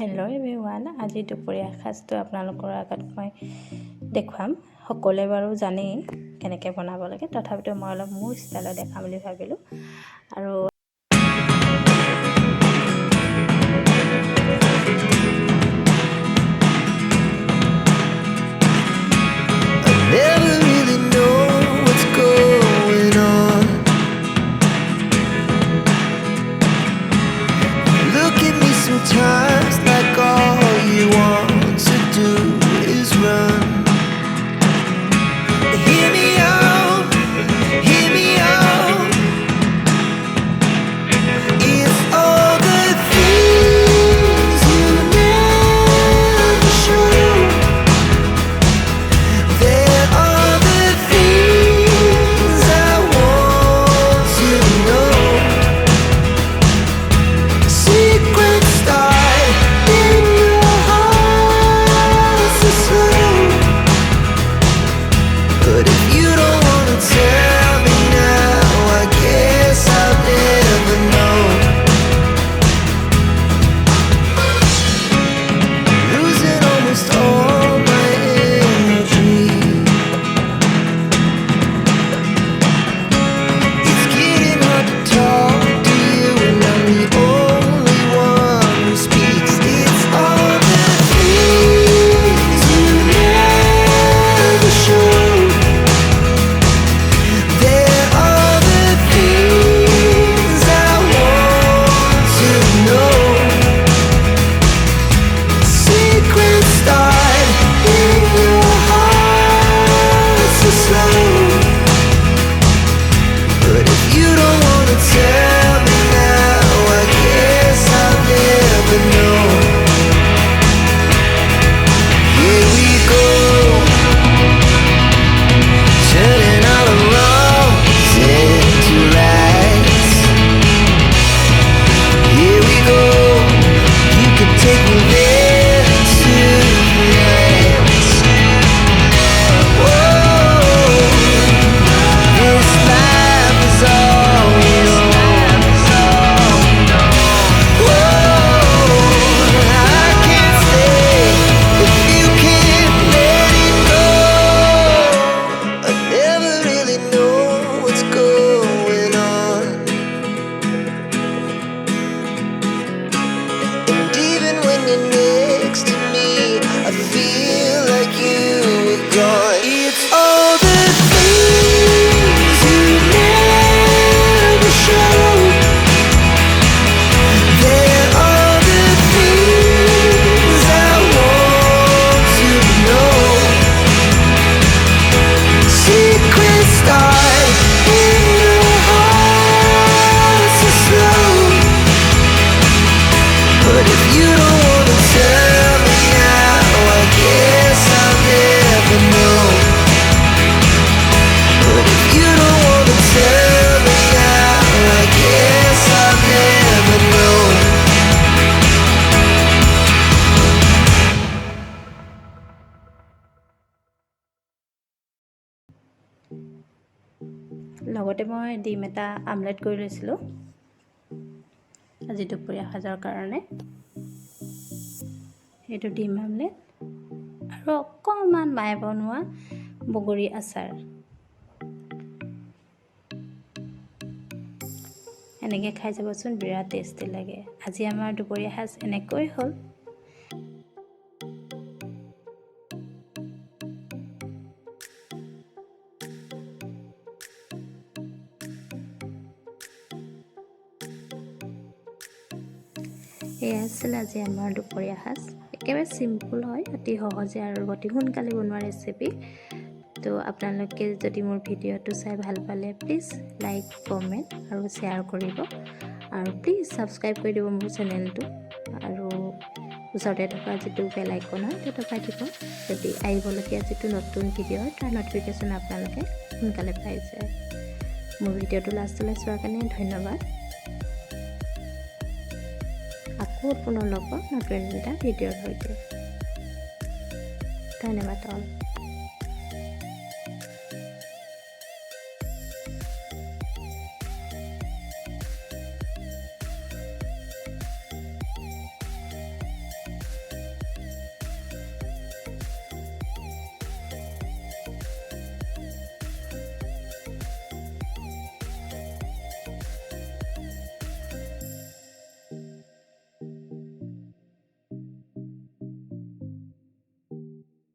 Hello' everyone, আজি দুপৰীয়া সাজটো আপোনালোকৰ আগত মই দেখুৱাম। সকলোৱে বাৰু জানেই কেনেকৈ বনাব লাগে, তথাপিতো মই অলপ মোৰ ষ্টাইলত দেখাম বুলি ভাবিলোঁ। আৰু Sometimes like all you want to do is run. Hear me out, hear me out. It's all the things you never show. There are the things I want to know. Secrets but if you don't wanna tell me now, I guess I'll never know. Losing almost all my energy. It's getting hard to talk to you, and I'm the only one who speaks. It's all the things you never show. But if you don't wanna tell me now, I guess I'll never know. Here we go, turning all the wrongs into rights. Here we go, you can take me there tonight. This life is all we know. I can't stay if you can't let it go. I never really know what's going on, and even when you're next to me, I feel like you were gone. It's all the things you never show. There are the things I want to know. Secrets start in your heart so slow. But if you don't wanna tell me now, I guess I'll never know. But if you don't wanna tell me now, I guess I'll never know. লগতে মই ডিম এটা omelette কৰি লৈছিলোঁ আজি দুপৰীয়া সাজৰ কাৰণে। সেইটো ডিম আমলেট আৰু অকণমান মায়ে বনোৱা বগৰী আচাৰ। এনেকৈ খাই যাবচোন, বিৰাট টেষ্টি লাগে। আজি আমাৰ দুপৰীয়া সাজ এনেকৈ হ'ল। এয়া আছিল আজি আমাৰ দুপৰীয়া সাজ। একেবাৰে চিম্পুল হয়, অতি সহজে আৰু অতি সোনকালে বনোৱা ৰেচিপি। তো আপোনালোকে যদি মোৰ ভিডিঅ'টো চাই ভাল পালে প্লিজ লাইক, কমেণ্ট আৰু শ্বেয়াৰ কৰিব, আৰু প্লিজ ছাবস্ক্ৰাইব কৰি দিব মোৰ চেনেলটো, আৰু ওচৰতে থকা যিটো বেল আইকন হয় সেইটো দবাই দিব, যদি আহিবলগীয়া যিটো নতুন ভিডিঅ' হয় তাৰ ন'টিফিকেশ্যন আপোনালোকে সোনকালে পাই যায়। মোৰ ভিডিঅ'টো লাষ্টলৈ চোৱাৰ কাৰণে ধন্যবাদ। আকৌ পুনৰ লগ পাম নতুন এটা ভিডিঅ'ৰ সৈতে। ধন্যবাদ অল।